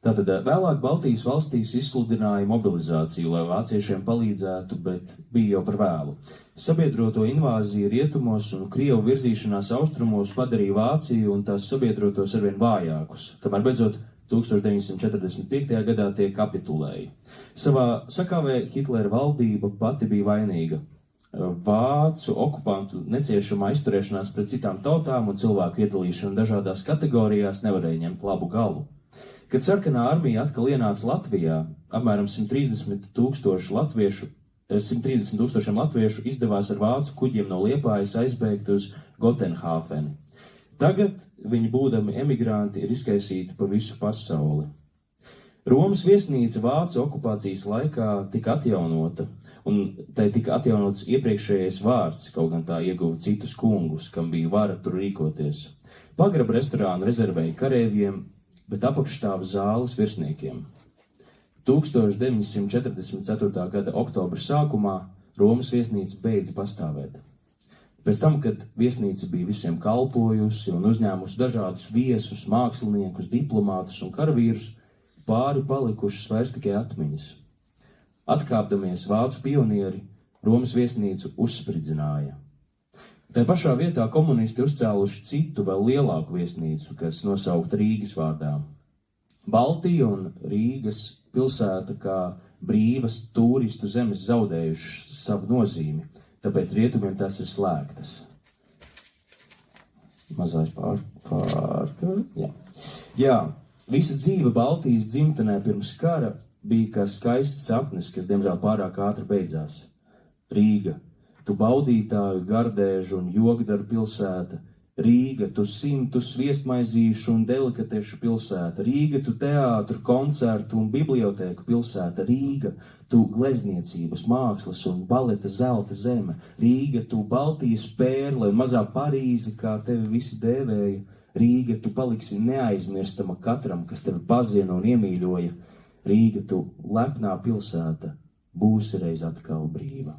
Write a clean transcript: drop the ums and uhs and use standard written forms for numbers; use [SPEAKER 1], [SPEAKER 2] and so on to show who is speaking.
[SPEAKER 1] Tātad vēlāk Baltijas valstīs izsludināja mobilizāciju, lai vāciešiem palīdzētu, bet bija jau par vēlu. Sabiedroto invāzija rietumos un Krievu virzīšanās austrumos padarīja Vāciju un tās sabiedrotos arvien vājākus, kamēr beidzot 1945. gadā tie kapitulēja. Savā sakāvē Hitlera valdība pati bija vainīga. Vācu okupantu neciešamā izturēšanās pret citām tautām un cilvēku iedalīšana dažādās kategorijās nevarēja ņemt labu galu. Kad sarkanā armija atkal ienāca Latvijā, apmēram 130 tūkstošiem latviešu izdevās ar vācu kuģiem no Liepājas aizbēgt uz Gotenhāfeni. Tagad viņi, būdami emigranti, ir izkaisīti pa visu pasauli. Romas viesnīca vācu okupācijas laikā tika atjaunota, un tai tika atjaunots iepriekšējais vārds, kaut gan tā ieguva citus kungus, kam bija vara tur rīkoties. Pagraba restorānu rezervēja karēviem, bet apakšstāva zāles virsniekiem. 1944. gada oktobra sākumā Romas viesnīca beidza pastāvēt. Pēc tam, kad viesnīca bija visiem kalpojusi un uzņēmusi dažādus viesus, māksliniekus, diplomātus un karavīrus, pāri palikušas vairs tikai atmiņas. Atkāpdamies vācu pionieri, Romas viesnīcu uzspridzināja. Tā pašā vietā komunisti uzcēluši citu, vēl lielāku viesnīcu, kas nosaukta Rīgas vārdā. Baltija un Rīgas pilsēta kā brīvas turistu zemes zaudējušas savu nozīmi, tāpēc rietumiem tās ir slēgtas. Mazais Jā, visa dzīve Baltijas dzimtenē pirms kara bija kā skaists sapnis, kas diemžēl pārāk ātri beidzās. Rīga. Tu baudītāju, gardēžu un jogdaru pilsēta, Rīga, tu simtu sviestmaizīšu un delikatešu pilsēta, Rīga, tu teātru, koncertu un bibliotēku pilsēta, Rīga, tu glezniecības, mākslas un baleta zelta zeme, Rīga, tu Baltijas pērle un mazā Parīze, kā tevi visi dēvēja, Rīga, tu paliksi neaizmirstama katram, kas tevi pazina un iemīļoja, Rīga, tu lepnā pilsēta, būsi reiz atkal brīva.